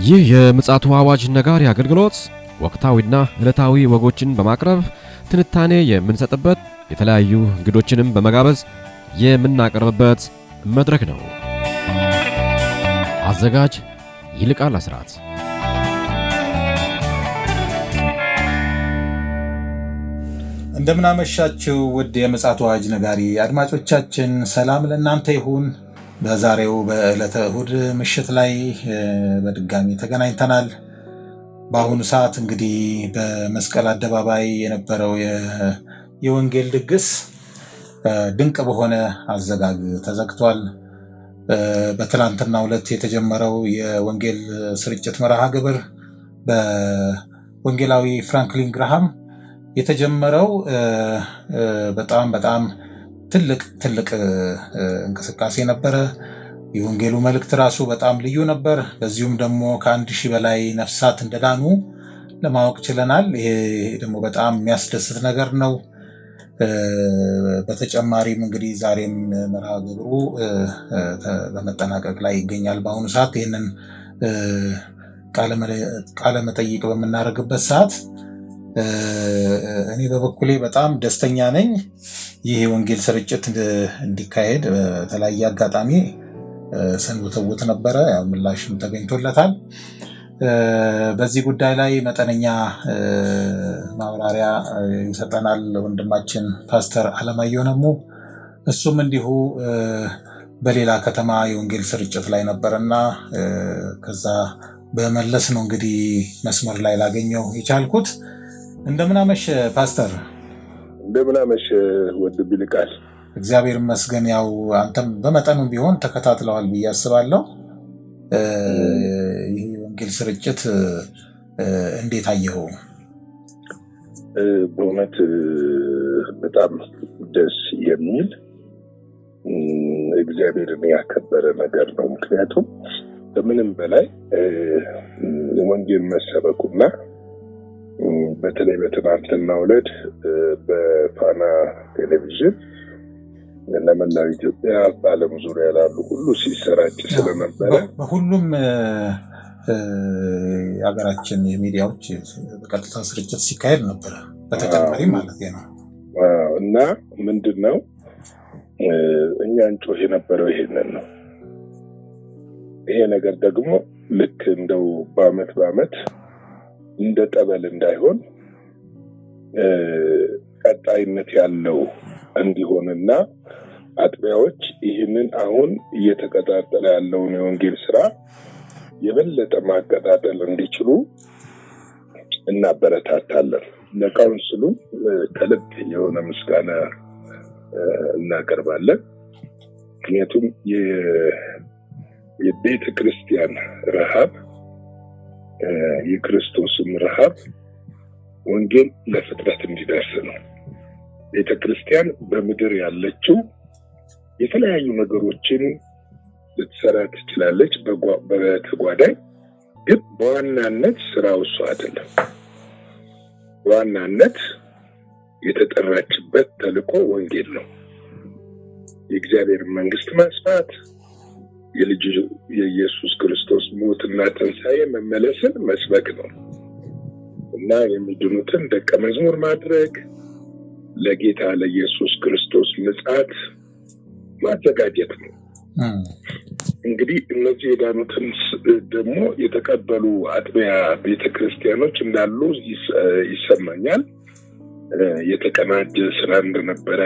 ይህ የምጽአቱ አዋጅ ነጋሪ አገልግሎት ወቅታዊና ዕለታዊ ወጎችን በማቅረብ ትንታኔ የምንሰጥበት የተለያዩ እንግዶችንም በመጋበዝ የምናቀርብበት መድረክ ነው። አዘጋጅ ይልቃል አስራት። እንደምናመሻችሁ ውድ የምጽአቱ አዋጅ ነጋሪ አድማጮቻችን፣ ሰላም ለእናንተ ይሁን። በዛሬው በዕለተ እሁድ ምሽት ላይ በድጋሚ ተገናኝተናል። በአሁኑ ሰዓት እንግዲህ በመስቀል አደባባይ የነበረው የወንጌል ድግስ ድንቅ በሆነ አዘጋግ ተዘግቷል። በትናንትናው ዕለት የተጀመረው የወንጌል ስርጭት መርሃ ግብር በወንጌላዊ ፍራንክሊን ግራሃም የተጀመረው በጣም ትልቅ እንቅስቃሴ ነበረ። የወንጌሉ መልእክት ራሱ በጣም ልዩ ነበር። በዚሁም ደግሞ ከ1000 በላይ ነፍሳት እንደዳኑ ለማወቅ ችለናል። ይሄ ደግሞ በጣም የሚያስደስት ነገር ነው። በተጨማሪም እንግዲህ ዛሬም መርሃ ግብሩ በመጠናቀቅ ላይ ይገኛል። በአሁኑ ሰዓት ይህንን ቃለ መጠይቅ በምናደርግበት ሰዓት እኔ በበኩሌ በጣም ደስተኛ ነኝ። ይህ የወንጌል ስርጭት እንዲካሄድ በተለያየ አጋጣሚ ስንወተውት ነበረ። ያው ምላሽም ተገኝቶለታል። በዚህ ጉዳይ ላይ መጠነኛ ማብራሪያ ይሰጠናል ወንድማችን ፓስተር አለማየሁ ነሙ። እሱም እንዲሁ በሌላ ከተማ የወንጌል ስርጭት ላይ ነበርና ከዛ በመለስ ነው እንግዲህ መስመር ላይ ላገኘው የቻልኩት። እንደምናመሽ ፓስተር። እንደምናመሽ ወንድም ይልቃል። እግዚአብሔር ይመስገን። ያው አንተም በመጠኑም ቢሆን ተከታትለዋል ብዬ አስባለሁ። ይህ ወንጌል ስርጭት እንዴት አየኸው? በእውነት በጣም ደስ የሚል እግዚአብሔርን ያከበረ ነገር ነው። ምክንያቱም ከምንም በላይ ወንጌል መሰበኩና በተለይ በትናንትናው ዕለት በፋና ቴሌቪዥን ለመላው ኢትዮጵያ በዓለም ዙሪያ ላሉ ሁሉ ሲሰራጭ ስለነበረ በሁሉም የሀገራችን የሚዲያዎች በቀጥታ ስርጭት ሲካሄድ ነበረ። በተጨማሪ ማለት ነው እና ምንድነው እኛ እንጮህ የነበረው ይሄንን ነው። ይሄ ነገር ደግሞ ልክ እንደው በአመት እንደ ጠበል እንዳይሆን ቀጣይነት ያለው እንዲሆንና አጥቢያዎች ይህንን አሁን እየተቀጣጠለ ያለውን የወንጌል ስራ የበለጠ ማቀጣጠል እንዲችሉ እናበረታታለን። ለካውንስሉ ከልብ የሆነ ምስጋና እናቀርባለን። ምክንያቱም የቤተ ክርስቲያን ረሃብ የክርስቶስም ረሃብ ወንጌል ለፍጥረት እንዲደርስ ነው። ቤተ ክርስቲያን በምድር ያለችው የተለያዩ ነገሮችን ልትሰራ ትችላለች በተጓዳኝ፣ ግን በዋናነት ስራው እሱ አይደለም። በዋናነት የተጠራችበት ተልእኮ ወንጌል ነው። የእግዚአብሔር መንግስት ማስፋት፣ የልጁ የኢየሱስ ክርስቶስ ሞትና ትንሣኤ መመለስን መስበክ ነው እና የሚድኑትን ደቀ መዝሙር ማድረግ፣ ለጌታ ለኢየሱስ ክርስቶስ ምጽአት ማዘጋጀት ነው። እንግዲህ እነዚህ የዳኑትን ደግሞ የተቀበሉ አጥቢያ ቤተክርስቲያኖች እንዳሉ ይሰማኛል። የተቀናጀ ስራ እንደነበረ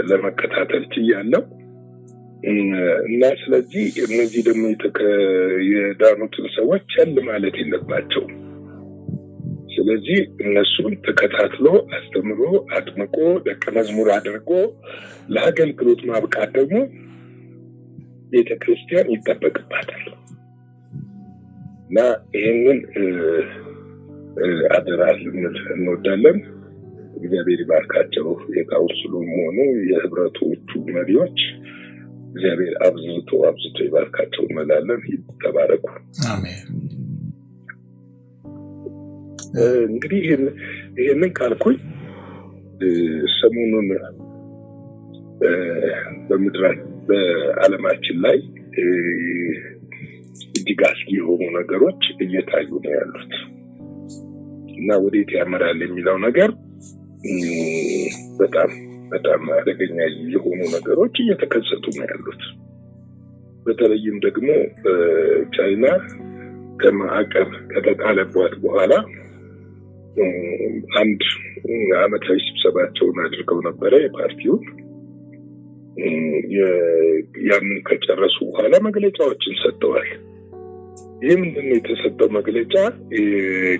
ለመከታተል ችያለሁ እና ስለዚህ እነዚህ ደግሞ የዳኑትን ሰዎች ቸል ማለት የለባቸውም። ስለዚህ እነሱን ተከታትሎ አስተምሮ አጥምቆ ደቀ መዝሙር አድርጎ ለአገልግሎት ማብቃት ደግሞ ቤተክርስቲያን ይጠበቅባታል እና ይህንን አደራ ልንል እንወዳለን። እግዚአብሔር ይባርካቸው። የካውንስሉም ሆኑ የህብረቶቹ መሪዎች እግዚአብሔር አብዝቶ ይባርካቸው እንላለን። ይተባረኩ። አሜን። እንግዲህ ይህንን ካልኩኝ ሰሞኑን በዓለማችን ላይ እጅግ አስጊ የሆኑ ነገሮች እየታዩ ነው ያሉት እና ወዴት ያመራል የሚለው ነገር በጣም በጣም አደገኛ የሆኑ ነገሮች እየተከሰቱ ነው ያሉት። በተለይም ደግሞ ቻይና ከማዕቀብ ከተጣለባት በኋላ አንድ ዓመታዊ ስብሰባቸውን አድርገው ነበረ የፓርቲውን ያንን ከጨረሱ በኋላ መግለጫዎችን ሰጥተዋል። ይህ ምንድነው የተሰጠው መግለጫ?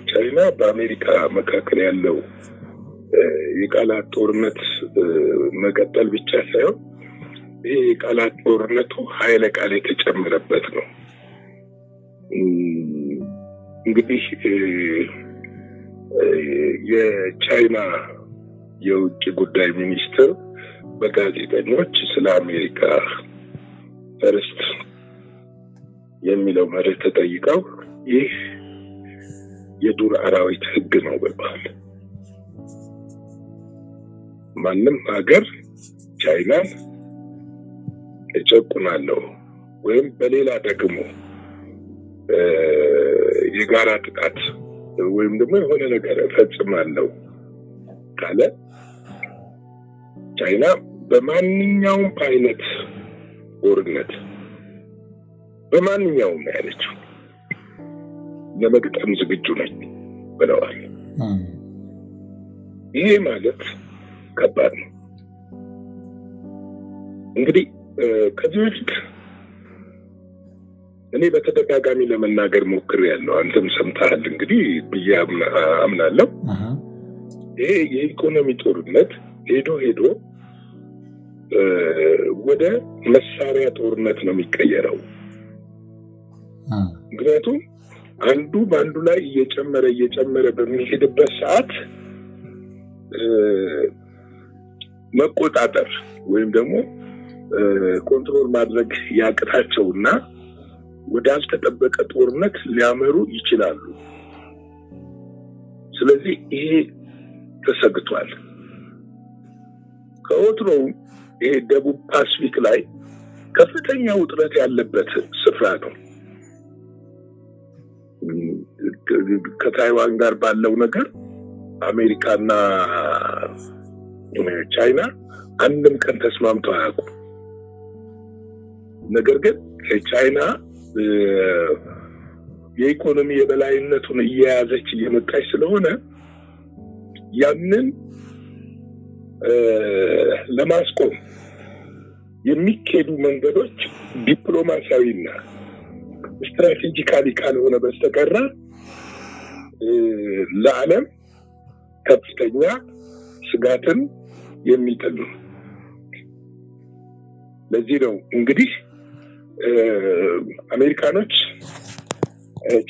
ቻይና በአሜሪካ መካከል ያለው የቃላት ጦርነት መቀጠል ብቻ ሳይሆን ይህ የቃላት ጦርነቱ ኃይለ ቃል የተጨመረበት ነው። እንግዲህ የቻይና የውጭ ጉዳይ ሚኒስትር በጋዜጠኞች ስለ አሜሪካ ፈርስት የሚለው መርህ ተጠይቀው ይህ የዱር አራዊት ሕግ ነው ብለዋል። ማንም ሀገር ቻይናን እጨቁናለሁ ወይም በሌላ ደግሞ የጋራ ጥቃት ወይም ደግሞ የሆነ ነገር እፈጽማለሁ ካለ ቻይና በማንኛውም አይነት ጦርነት በማንኛውም ያለችው ለመግጠም ዝግጁ ነኝ ብለዋል። ይሄ ማለት ከባድ ነው። እንግዲህ ከዚህ በፊት እኔ በተደጋጋሚ ለመናገር ሞክሬያለሁ፣ አንተም ሰምተሃል እንግዲህ ብዬ አምናለሁ። ይሄ የኢኮኖሚ ጦርነት ሄዶ ወደ መሳሪያ ጦርነት ነው የሚቀየረው። ምክንያቱም አንዱ በአንዱ ላይ እየጨመረ በሚሄድበት ሰዓት መቆጣጠር ወይም ደግሞ ኮንትሮል ማድረግ ያቅታቸውና ወደ አልተጠበቀ ጦርነት ሊያመሩ ይችላሉ። ስለዚህ ይሄ ተሰግቷል። ከወትሮው ይሄ ደቡብ ፓሲፊክ ላይ ከፍተኛ ውጥረት ያለበት ስፍራ ነው። ከታይዋን ጋር ባለው ነገር አሜሪካና ቻይና አንድም ቀን ተስማምተው አያውቁም። ነገር ግን ቻይና የኢኮኖሚ የበላይነቱን እየያዘች እየመጣች ስለሆነ ያንን ለማስቆም የሚኬዱ መንገዶች ዲፕሎማሲያዊና ስትራቴጂካሊ ካልሆነ በስተቀር ለዓለም ከፍተኛ ስጋትን የሚጥል ነው። ለዚህ ነው እንግዲህ አሜሪካኖች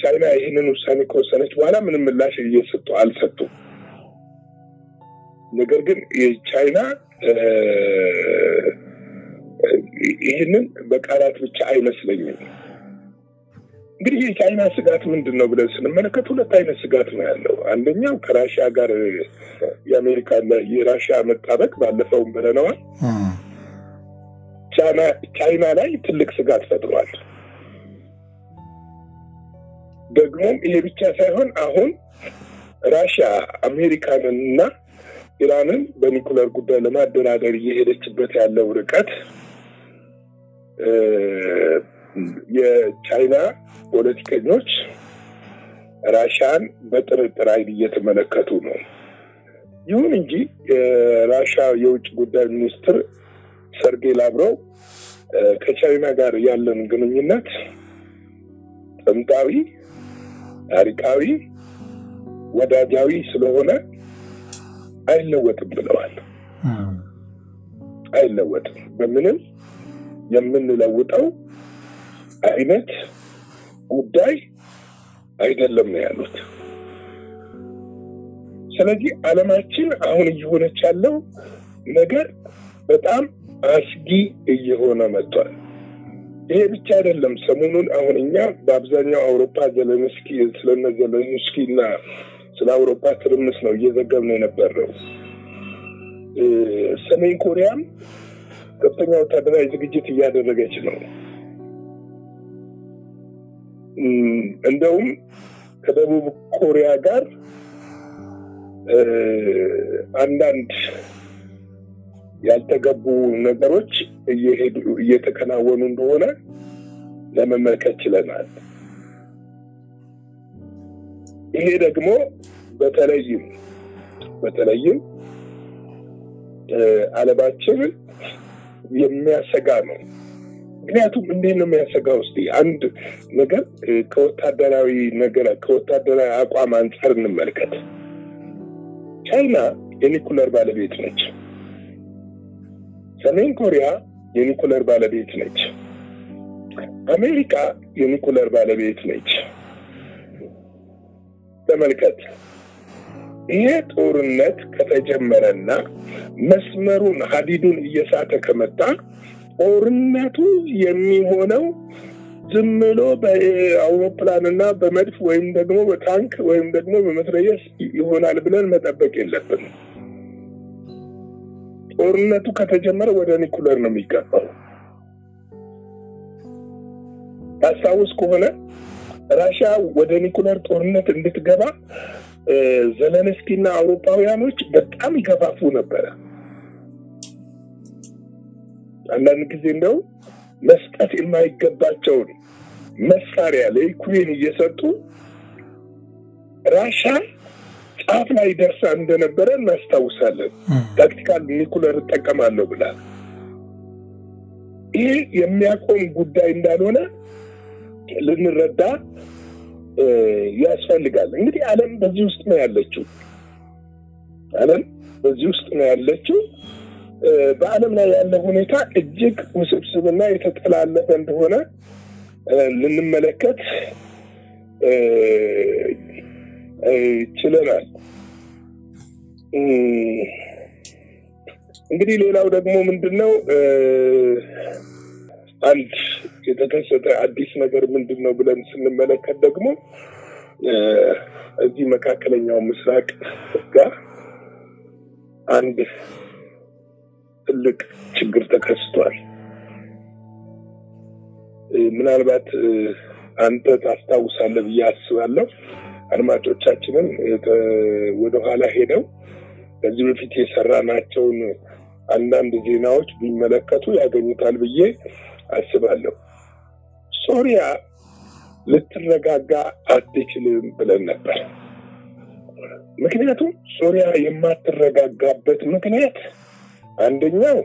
ቻይና ይህንን ውሳኔ ከወሰነች በኋላ ምንም ምላሽ አልሰጡም። ነገር ግን የቻይና ይህንን በቃላት ብቻ አይመስለኝም። እንግዲህ የቻይና ስጋት ምንድነው ብለን ስንመለከት ሁለት አይነት ስጋት ነው ያለው። አንደኛው ከራሺያ ጋር የአሜሪካና የራሺያ መጣበቅ ባለፈውም ብለነዋል። ቻይና ላይ ትልቅ ስጋት ፈጥሯል። ደግሞም ይሄ ብቻ ሳይሆን አሁን ራሺያ አሜሪካንና ኢራንን በኒኩለር ጉዳይ ለማደራደር እየሄደችበት ያለው ርቀት የቻይና ፖለቲከኞች ራሻን በጥርጥር አይን እየተመለከቱ ነው። ይሁን እንጂ የራሻ የውጭ ጉዳይ ሚኒስትር ሰርጌይ ላቭሮቭ ከቻይና ጋር ያለን ግንኙነት ጥንታዊ፣ ታሪካዊ፣ ወዳጃዊ ስለሆነ አይለወጥም ብለዋል። አይለወጥም፣ በምንም የምንለውጠው አይነት ጉዳይ አይደለም ነው ያሉት። ስለዚህ ዓለማችን አሁን እየሆነች ያለው ነገር በጣም አስጊ እየሆነ መጥቷል። ይሄ ብቻ አይደለም። ሰሞኑን አሁን እኛ በአብዛኛው አውሮፓ ዘለንስኪና ስለ አውሮፓ ትርምስ ነው እየዘገብን የነበረው። ሰሜን ኮሪያም ከፍተኛ ወታደራዊ ዝግጅት እያደረገች ነው። እንደውም ከደቡብ ኮሪያ ጋር አንዳንድ ያልተገቡ ነገሮች እየተከናወኑ እንደሆነ ለመመልከት ችለናል። ይሄ ደግሞ በተለይም ዓለማችን የሚያሰጋ ነው። ምክንያቱም እንዴት ነው የሚያሰጋው? እስቲ አንድ ነገር ከወታደራዊ አቋም አንፃር እንመልከት። ቻይና የኒኩለር ባለቤት ነች። ሰሜን ኮሪያ የኒኩለር ባለቤት ነች። አሜሪካ የኒኩለር ባለቤት ነች። ተመልከት። ይሄ ጦርነት ከተጀመረና መስመሩን ሀዲዱን እየሳተ ከመጣ ጦርነቱ የሚሆነው ዝም ብሎ በአውሮፕላንና በመድፍ ወይም ደግሞ በታንክ ወይም ደግሞ በመትረየስ ይሆናል ብለን መጠበቅ የለብንም። ጦርነቱ ከተጀመረ ወደ ኒኩለር ነው የሚገባው። ታስታውስ ከሆነ ራሽያ ወደ ኒኩለር ጦርነት እንድትገባ ዘለንስኪና አውሮፓውያኖች በጣም ይገፋፉ ነበር። አንዳንድ ጊዜ እንደው መስጠት የማይገባቸውን መሳሪያ ለዩክሬን እየሰጡ ራሽያ ጫፍ ላይ ደርሳ እንደነበረ እናስታውሳለን። ታክቲካል ኒኩለር ተጠቀማለሁ ብላ። ይሄ የሚያቆም ጉዳይ እንዳልሆነ ልንረዳ ያስፈልጋል። እንግዲህ ዓለም በዚህ ውስጥ ነው ያለችው። በዓለም ላይ ያለው ሁኔታ እጅግ ውስብስብና የተጠላለፈ እንደሆነ ልንመለከት ችለናል። እንግዲህ ሌላው ደግሞ ምንድነው አንድ የተከሰተ አዲስ ነገር ምንድነው ብለን ስንመለከት ደግሞ እዚህ መካከለኛው ምስራቅ ጋር አንድ ትልቅ ችግር ተከስቷል። ምናልባት አንተ ታስታውሳለህ ብዬ አስባለሁ። አድማጮቻችንን ወደ ኋላ ሄደው ከዚህ በፊት የሰራናቸውን አንዳንድ ዜናዎች ቢመለከቱ ያገኙታል ብዬ አስባለሁ። ሶሪያ ልትረጋጋ አትችልም ብለን ነበር። ምክንያቱም ሶሪያ የማትረጋጋበት ምክንያት አንደኛው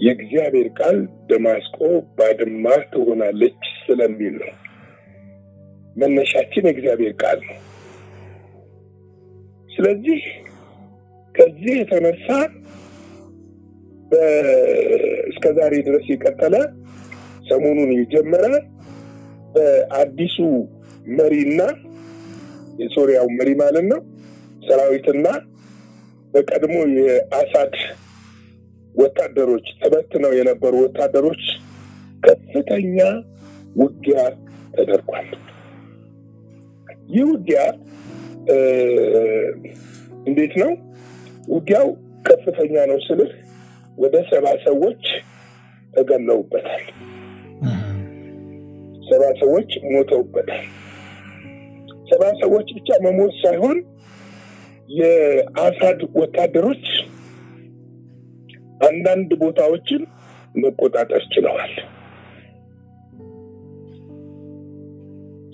የእግዚአብሔር ቃል ደማስቆ ባድማ ትሆናለች ስለሚል ነው። መነሻችን የእግዚአብሔር ቃል ነው። ስለዚህ ከዚህ የተነሳ እስከዛሬ ድረስ የቀጠለ ሰሞኑን የጀመረ በአዲሱ መሪና የሶሪያው መሪ ማለት ነው ሰራዊትና በቀድሞ የአሳድ ወታደሮች ተበትነው የነበሩ ወታደሮች ከፍተኛ ውጊያ ተደርጓል። ይህ ውጊያ እንዴት ነው? ውጊያው ከፍተኛ ነው ስልህ ወደ 70 ሰዎች ተገለውበታል። 70 ሰዎች ሞተውበታል። 70 ሰዎች ብቻ መሞት ሳይሆን የአሳድ ወታደሮች አንዳንድ ቦታዎችን መቆጣጠር ችለዋል።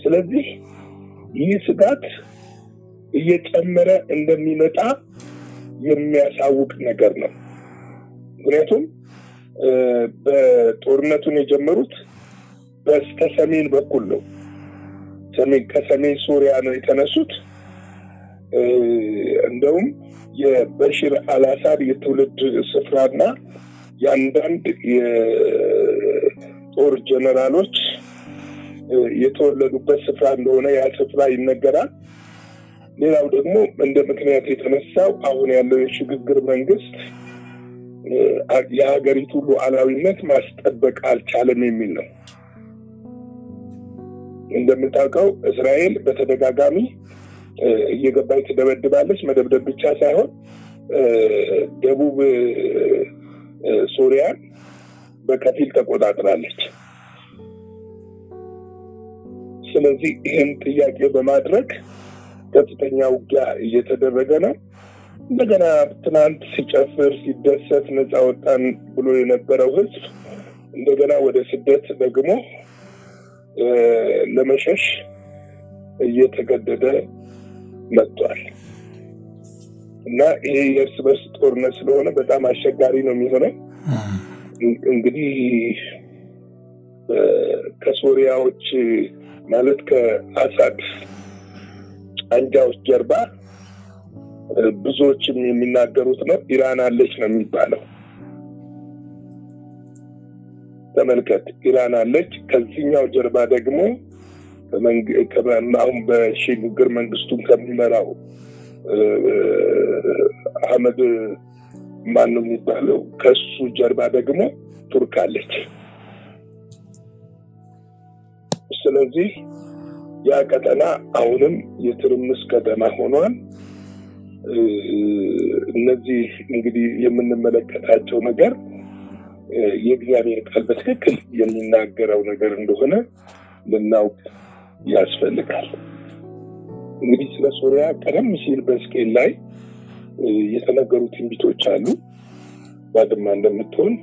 ስለዚህ ይህ ስጋት እየጨመረ እንደሚመጣ የሚያሳውቅ ነገር ነው። ምክንያቱም በጦርነቱን የጀመሩት በስተሰሜን በኩል ነው። ከሰሜን ሶሪያ ነው የተነሱት። እንደውም የበሽር አልአሳድ የትውልድ ስፍራና የአንዳንድ የጦር ጀነራሎች የተወለዱበት ስፍራ እንደሆነ ያ ስፍራ ይነገራል። ሌላው ደግሞ እንደ ምክንያት የተነሳው አሁን ያለው የሽግግር መንግስት የሀገሪቱ ሉዓላዊነት ማስጠበቅ አልቻለም የሚል ነው። እንደምታውቀው እስራኤል በተደጋጋሚ እየገባች ትደበድባለች። መደብደብ ብቻ ሳይሆን ደቡብ ሶሪያን በከፊል ተቆጣጥራለች። ስለዚህ ይህን ጥያቄ በማድረግ ከፍተኛ ውጊያ እየተደረገ ነው። እንደገና ትናንት ሲጨፍር ሲደሰት ነፃ ወጣን ብሎ የነበረው ህዝብ እንደገና ወደ ስደት ደግሞ ለመሸሽ እየተገደደ መጥቷል እና ይሄ የእርስ በርስ ጦርነት ስለሆነ በጣም አስቸጋሪ ነው የሚሆነው። እንግዲህ ከሶሪያዎች ማለት ከአሳድ አንጃዎች ጀርባ ብዙዎችም የሚናገሩት ነው ኢራን አለች ነው የሚባለው። ተመልከት፣ ኢራን አለች። ከዚህኛው ጀርባ ደግሞ አሁን በሽግግር መንግስቱን ከሚመራው አህመድ ማን ነው የሚባለው ከሱ ጀርባ ደግሞ ቱርክ አለች። ስለዚህ ያ ቀጠና አሁንም የትርምስ ቀጠና ሆኗል። እነዚህ እንግዲህ የምንመለከታቸው ነገር የእግዚአብሔር ቃል በትክክል የሚናገረው ነገር እንደሆነ ልናውቅ ያስፈልጋል። እንግዲህ ስለ ሶሪያ ቀደም ሲል በሕዝቅኤል ላይ የተነገሩ ትንቢቶች አሉ። ባድማ እንደምትሆን፣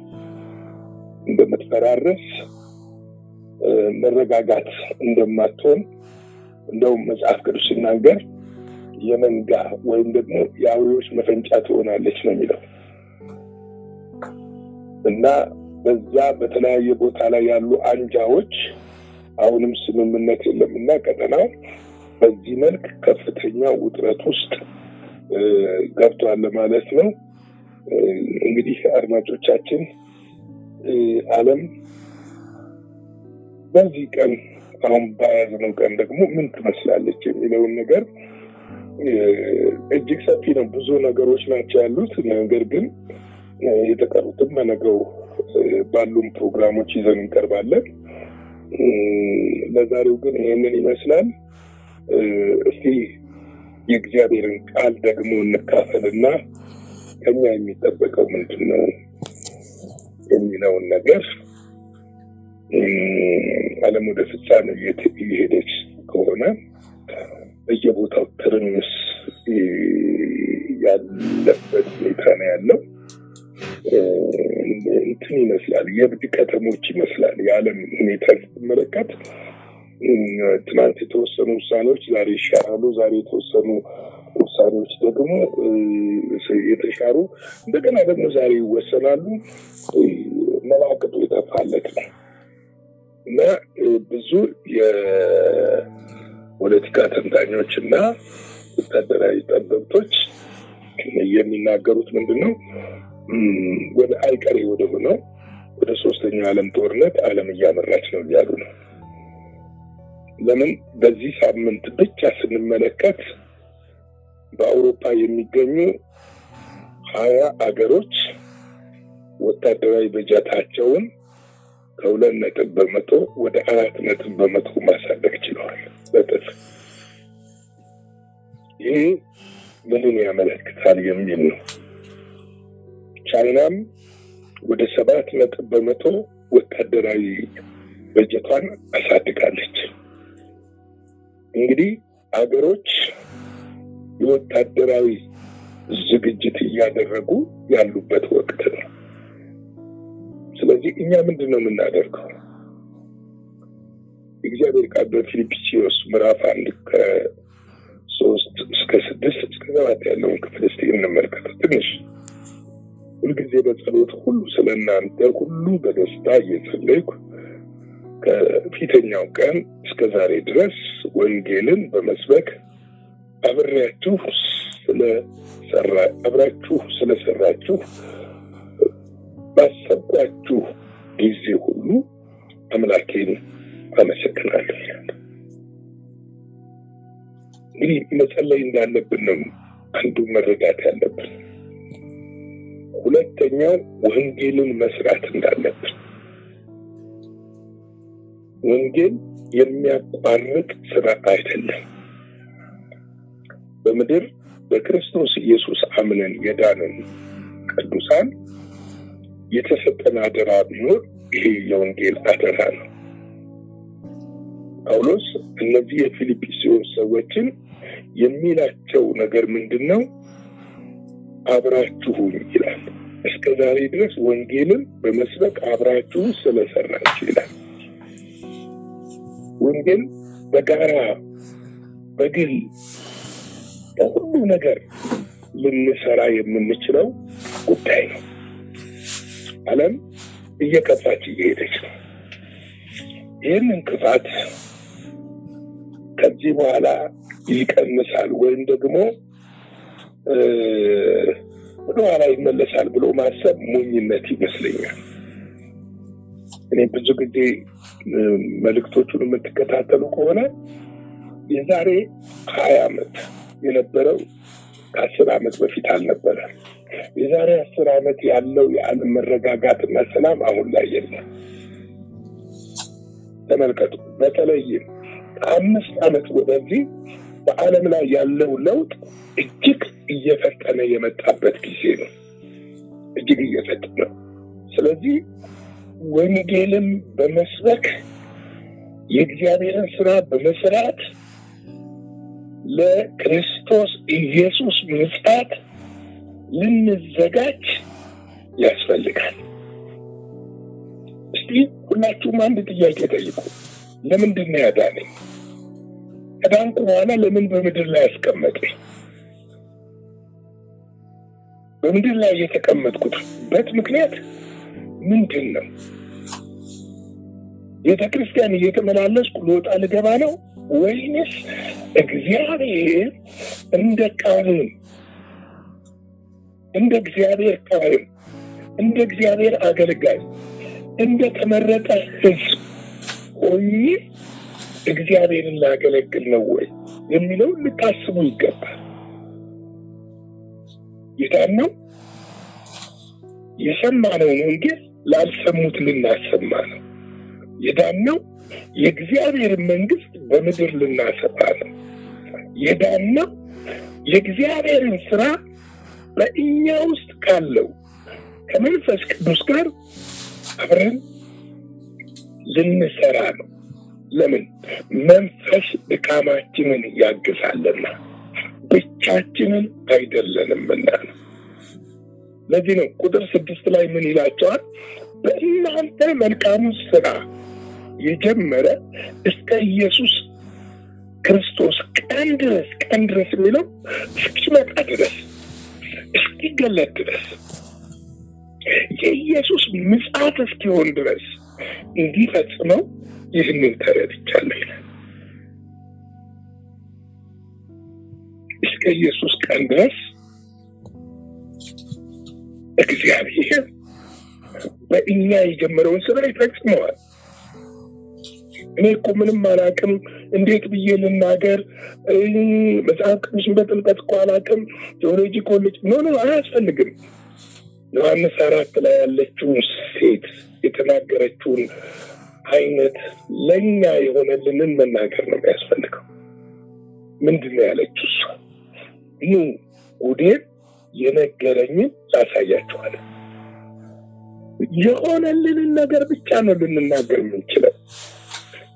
እንደምትፈራረስ፣ መረጋጋት እንደማትሆን እንደውም መጽሐፍ ቅዱስ ሲናገር የመንጋ ወይም ደግሞ የአውሬዎች መፈንጫ ትሆናለች ነው የሚለው እና በዛ በተለያየ ቦታ ላይ ያሉ አንጃዎች አሁንም ስምምነት የለምና ቀጠናው በዚህ መልክ ከፍተኛ ውጥረት ውስጥ ገብቷል ማለት ነው። እንግዲህ አድማጮቻችን ዓለም በዚህ ቀን አሁን በያዝነው ቀን ደግሞ ምን ትመስላለች የሚለውን ነገር እጅግ ሰፊ ነው። ብዙ ነገሮች ናቸው ያሉት። ነገር ግን የተቀሩትም በነገው ባሉም ፕሮግራሞች ይዘን እንቀርባለን። ለዛሬው ግን ይሄንን ይመስላል። እስቲ የእግዚአብሔርን ቃል ደግሞ እንካፈልና ከኛ የሚጠበቀው ምንድነው የሚለውን ነገር ዓለም ወደ ፍጻሜ እየሄደች ከሆነ በየቦታው ትርምስ ያለበት ሁኔታ ነው ያለው። እንትን ይመስላል፣ የእብድ ከተሞች ይመስላል የዓለም ሁኔታ ስትመለከት። ትናንት የተወሰኑ ውሳኔዎች ዛሬ ይሻራሉ፣ ዛሬ የተወሰኑ ውሳኔዎች ደግሞ የተሻሩ እንደገና ደግሞ ዛሬ ይወሰናሉ። መላቅጡ የጠፋለት ነው እና ብዙ የፖለቲካ ተንታኞች እና ወታደራዊ ጠበብቶች የሚናገሩት ምንድነው ወደ አይቀሬ ወደ ሆነው ወደ ሶስተኛው ዓለም ጦርነት ዓለም እያመራች ነው እያሉ ነው። ለምን በዚህ ሳምንት ብቻ ስንመለከት በአውሮፓ የሚገኙ 20 አገሮች ወታደራዊ በጀታቸውን ከ2% ወደ 4% ማሳደግ ችለዋል በጥፍ። ይህ ምንን ያመለክታል የሚል ነው። ቻይናም ወደ 7% ወታደራዊ በጀቷን አሳድጋለች። እንግዲህ አገሮች የወታደራዊ ዝግጅት እያደረጉ ያሉበት ወቅት ነው። ስለዚህ እኛ ምንድነው የምናደርገው? እግዚአብሔር ቃል በፊልጵስዩስ ምዕራፍ 1 ከ3 እስከ 6 እስከ 7 ያለውን ክፍል እስቲ እንመልከተው። ትንሽ ሁልጊዜ በጸሎት ሁሉ ስለናንተ ሁሉ በደስታ እየጸለይኩ ከፊተኛው ቀን እስከ ዛሬ ድረስ ወንጌልን በመስበክ አብራችሁ ስለሰራችሁ ባሰብኳችሁ ጊዜ ሁሉ አምላኬን አመሰግናለሁ። እንግዲህ መጸለይ እንዳለብን ነው አንዱ መረዳት ያለብን። ሁለተኛው ወንጌልን መስራት እንዳለብን። ወንጌል የሚያቋርጥ ስራ አይደለም። በምድር በክርስቶስ ኢየሱስ አምነን የዳንን ቅዱሳን የተሰጠን አደራ ቢኖር ይሄ የወንጌል አደራ ነው። ጳውሎስ እነዚህ የፊልጵስዩስ ሰዎችን የሚላቸው ነገር ምንድነው? አብራችሁኝ ይላል። እስከ ዛሬ ድረስ ወንጌልን በመስበክ አብራችሁ ስለሰራችሁ ይላል። ወንጌል በጋራ በግል በሁሉ ነገር ልንሰራ የምንችለው ጉዳይ ነው። ዓለም እየከፋች እየሄደች ነው። ይህን እንቅፋት ከዚህ በኋላ ይቀንሳል ወይም ደግሞ ወደኋላ ይመለሳል ብሎ ማሰብ ሞኝነት ይመስለኛል። እኔ ብዙ ጊዜ መልእክቶቹን የምትከታተሉ ከሆነ የዛሬ 20 ዓመት የነበረው ከ10 ዓመት በፊት አልነበረም። የዛሬ 10 ዓመት ያለው የዓለም መረጋጋትና ሰላም አሁን ላይ የለም። ተመልከቱ። በተለይም ከ5 ዓመት ወደዚህ በዓለም ላይ ያለው ለውጥ እጅግ እየፈጠነ የመጣበት ጊዜ ነው። እጅግ እየፈጠነ። ስለዚህ ወንጌልን በመስበክ የእግዚአብሔርን ስራ በመስራት ለክርስቶስ ኢየሱስ ምጽአት ልንዘጋጅ ያስፈልጋል። እስቲ ሁላችሁም አንድ ጥያቄ ጠይቁ። ለምንድን ነው ያዳነኝ? ከዳንኩ በኋላ ለምን በምድር ላይ ያስቀመጠኝ? በምድር ላይ የተቀመጥኩበት ምክንያት ምንድን ነው? ቤተክርስቲያን እየተመላለስኩ ልወጣ ልገባ ነው ወይንስ እግዚአብሔር እንደ ካህን እንደ እግዚአብሔር ካህን እንደ እግዚአብሔር አገልጋይ እንደ ተመረጠ ሕዝብ ሆኜ እግዚአብሔርን ላገለግል ነው ወይ የሚለው ልታስቡ ይገባል። የዳነው የሰማነውን ወንጌል ላልሰሙት ልናሰማ ነው። የዳነው የእግዚአብሔር መንግስት በምድር ልናሰፋ ነው። የዳነው የእግዚአብሔርን ስራ በእኛ ውስጥ ካለው ከመንፈስ ቅዱስ ጋር አብረን ልንሰራ ነው። ለምን? መንፈስ ድካማችንን ያግዛልና ብቻችንን አይደለንምና ነው። ለዚህ ነው ቁጥር 6 ላይ ምን ይላቸዋል? በእናንተ መልካሙን ስራ የጀመረ እስከ ኢየሱስ ክርስቶስ ቀን ድረስ የሚለው እስኪመጣ ድረስ እስኪገለጥ ድረስ የኢየሱስ ምጽአት እስኪሆን ድረስ እንዲፈጽመው ይህንን ተረድቻለሁ ይላል። እስከ ኢየሱስ ቀን ድረስ እግዚአብሔር በእኛ የጀመረውን ስራ ይፈጽመዋል። እኔ እኮ ምንም አላውቅም፣ እንዴት ብዬ ልናገር? መጽሐፍ ቅዱስን በጥልቀት እኮ አላውቅም፣ ቴዎሎጂ ኮሌጅ ኖ አያስፈልግም። ዮሐንስ 4 ላይ ያለችውን ሴት የተናገረችውን አይነት ለኛ የሆነልንን መናገር ነው የሚያስፈልገው። ምንድነው ያለችው? እሷ ጉዴን የነገረኝን ላሳያችኋል። የሆነልንን ነገር ብቻ ነው ልንናገር የምንችለው።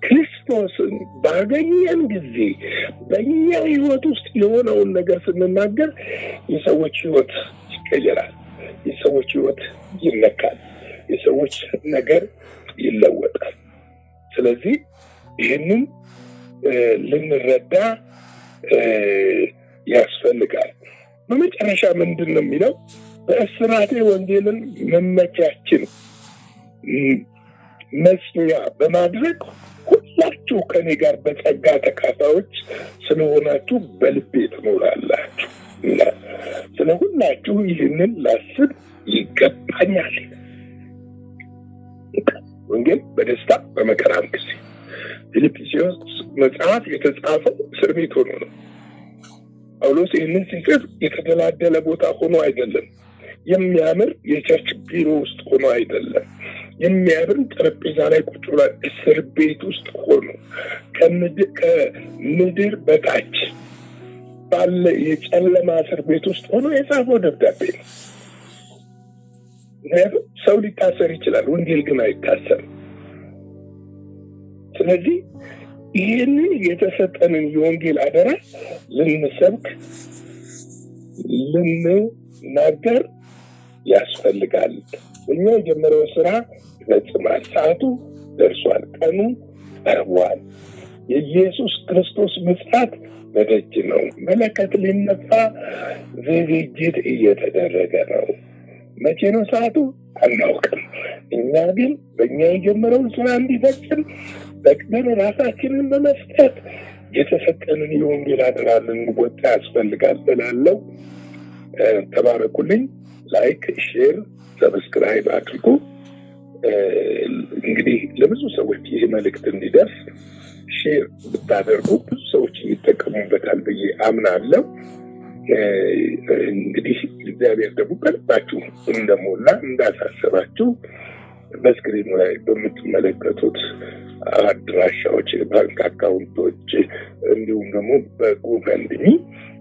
ክርስቶስን ባገኘን ጊዜ በእኛ ህይወት ውስጥ የሆነውን ነገር ስንናገር የሰዎች ህይወት ይቀየራል፣ የሰዎች ህይወት ይነካል፣ የሰዎች ነገር ይለወጣል። ስለዚህ ይህንን ልንረዳ ያስፈልጋል። በመጨረሻ ምንድን ነው የሚለው? በእስራቴ ወንጌልን መመኪያችን መስሚያ በማድረግ ሁላችሁ ከኔ ጋር በጸጋ ተካፋዮች ስለሆናችሁ በልቤ ትኖራላችሁ። ስለ ሁላችሁ ይህንን ላስብ ይገባኛል። ወንጌል በደስታ በመከራም ጊዜ። ፊልጵስዩስ መጽሐፍ የተጻፈው እስር ቤት ሆኖ ነው። ጳውሎስ ይህንን ሲጽፍ የተደላደለ ቦታ ሆኖ አይደለም። የሚያምር የቸርች ቢሮ ውስጥ ሆኖ አይደለም። የሚያምር ጠረጴዛ ላይ ቁጭ ብሎ እስር ቤት ውስጥ ሆኖ ከምድር በታች ባለ የጨለማ እስር ቤት ውስጥ ሆኖ የጻፈው ደብዳቤ ነው። ምክንያቱም ሰው ሊታሰር ይችላል፣ ወንጌል ግን አይታሰርም። ስለዚህ ይህንን የተሰጠንን የወንጌል አደራ ልንሰብክ ልንናገር ያስፈልጋል። እኛ የጀመረው ስራ ይፈጽማል። ሰዓቱ ደርሷል። ቀኑ ቀርቧል። የኢየሱስ ክርስቶስ ምጽአት በደጅ ነው። መለከት ሊነፋ ዝግጅት እየተደረገ ነው። መቼ ነው ሰዓቱ አናውቅም። እኛ ግን በእኛ የጀመረውን ስራ እንዲፈጽም በቅደን ራሳችንን በመስጠት የተሰጠንን የወንጌል አደራ ልንወጣ ያስፈልጋል ብላለው። ተባረኩልኝ። ላይክ፣ ሼር፣ ሰብስክራይብ አድርጉ። እንግዲህ ለብዙ ሰዎች ይህ መልእክት እንዲደርስ ሼር ብታደርጉ ብዙ ሰዎች ይጠቀሙበታል ብዬ አምናለሁ። እንግዲህ እግዚአብሔር ደግሞ በልባችሁ እንደሞላ እንዳሳሰባችሁ በስክሪኑ ላይ በምትመለከቱት አድራሻዎች፣ ባንክ አካውንቶች እንዲሁም ደግሞ በጎፈንድሚ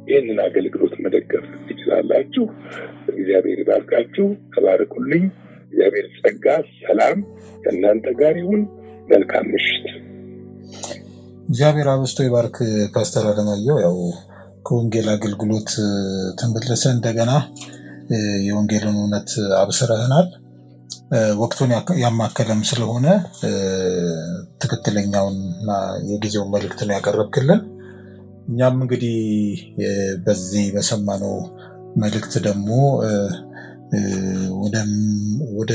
ይህንን አገልግሎት መደገፍ ትችላላችሁ። እግዚአብሔር ይባርካችሁ። ተባረኩልኝ። እግዚአብሔር ጸጋ፣ ሰላም ከእናንተ ጋር ይሁን። መልካም ምሽት። እግዚአብሔር አብስቶ ይባርክ። ፓስተር አለማየሁ ያው ከወንጌል አገልግሎት ተመልሰ እንደገና የወንጌልን እውነት አብስረህናል። ወቅቱን ያማከለም ስለሆነ ትክክለኛውንና የጊዜውን መልእክት ነው ያቀረብክልን። እኛም እንግዲህ በዚህ በሰማነው መልእክት ደግሞ ወደ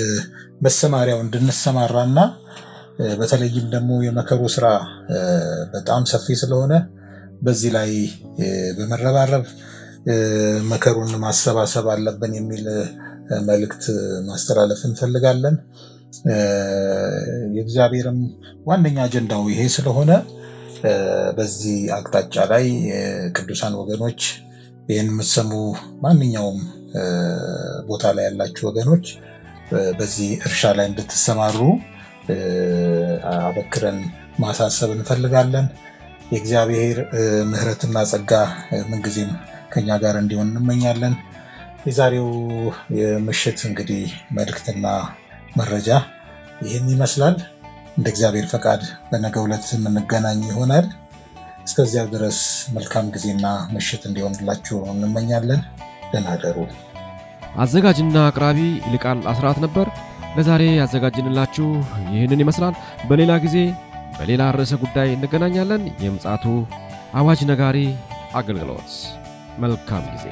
መሰማሪያው እንድንሰማራና በተለይም ደግሞ የመከሩ ስራ በጣም ሰፊ ስለሆነ በዚህ ላይ በመረባረብ መከሩን ማሰባሰብ አለብን የሚል መልእክት ማስተላለፍ እንፈልጋለን። የእግዚአብሔርም ዋነኛ አጀንዳው ይሄ ስለሆነ በዚህ አቅጣጫ ላይ ቅዱሳን ወገኖች ይህን የምትሰሙ ማንኛውም ቦታ ላይ ያላችሁ ወገኖች በዚህ እርሻ ላይ እንድትሰማሩ አበክረን ማሳሰብ እንፈልጋለን። የእግዚአብሔር ምሕረትና ጸጋ ምንጊዜም ከኛ ጋር እንዲሆን እንመኛለን። የዛሬው የምሽት እንግዲህ መልእክትና መረጃ ይህን ይመስላል። እንደ እግዚአብሔር ፈቃድ በነገው ዕለት የምንገናኝ ይሆናል። እስከዚያው ድረስ መልካም ጊዜና ምሽት እንዲሆንላችሁ እንመኛለን። ደህና እደሩ። አዘጋጅና አቅራቢ ይልቃል አስራት ነበር። ለዛሬ ያዘጋጅንላችሁ ይህንን ይመስላል። በሌላ ጊዜ በሌላ ርዕሰ ጉዳይ እንገናኛለን። የምጽአቱ አዋጅ ነጋሪ አገልግሎት። መልካም ጊዜ